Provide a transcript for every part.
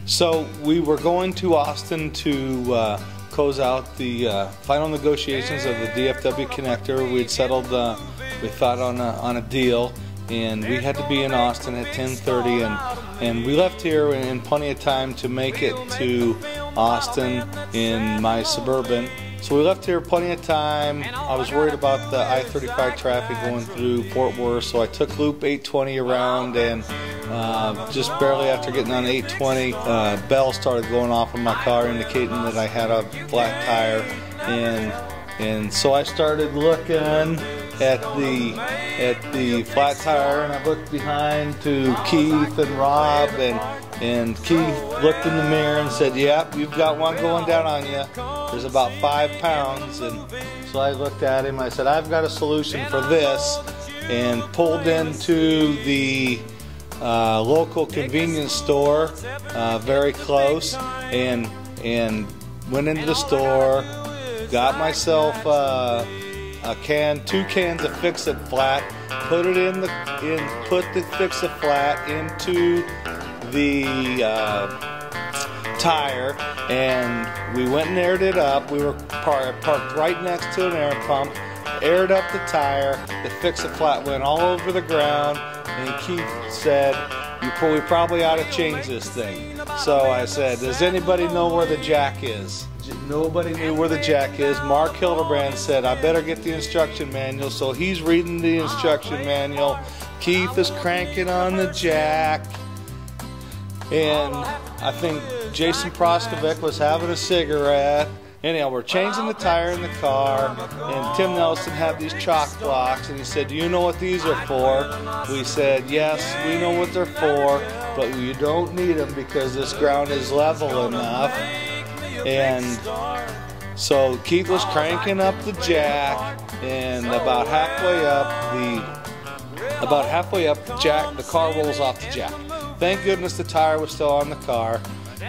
So we were going to Austin to close out the final negotiations of the DFW connector. We had settled, we thought on a deal, and we had to be in Austin at 10:30, and we left here in plenty of time to make it to Austin in my Suburban. So we left here plenty of time. I was worried about the I-35 traffic going through Fort Worth, so I took Loop 820 around, and just barely after getting on 820, bells started going off in my car indicating that I had a flat tire, and so I started looking at the flat tire, and I looked behind to Keith and Rob, and Keith looked in the mirror and said, "Yep, you've got one going down on you. There's about 5 pounds." And so I looked at him. I said, "I've got a solution for this," and pulled into the local convenience store, very close, and went into the store, got myself two cans of Fix-It Flat, put the Fix-It Flat into the tire, and we went and aired it up. We were parked right next to an air pump, aired up the tire. The Fix-It Flat went all over the ground, and Keith said, "We probably ought to change this thing." So I said, "Does anybody know where the jack is?" Nobody knew where the jack is. Mark Hildebrand said, "I better get the instruction manual." So he's reading the instruction manual. Keith is cranking on the jack, and I think Jason Proskovic was having a cigarette. Anyhow, we're changing the tire in the car, and Tim Nelson had these chalk blocks, and he said, "Do you know what these are for?" We said, "Yes, we know what they're for, but you don't need them because this ground is level enough." And so Keith was cranking up the jack, and about halfway up the jack, the car rolls off the jack. Thank goodness the tire was still on the car.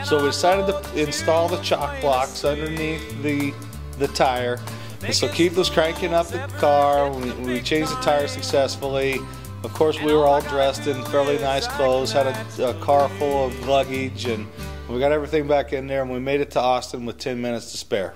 So we decided to install the chalk blocks underneath the tire. And so Keith was cranking up the car. We changed the tire successfully. Of course, we were all dressed in fairly nice clothes, had a car full of luggage, and we got everything back in there, and we made it to Austin with 10 minutes to spare.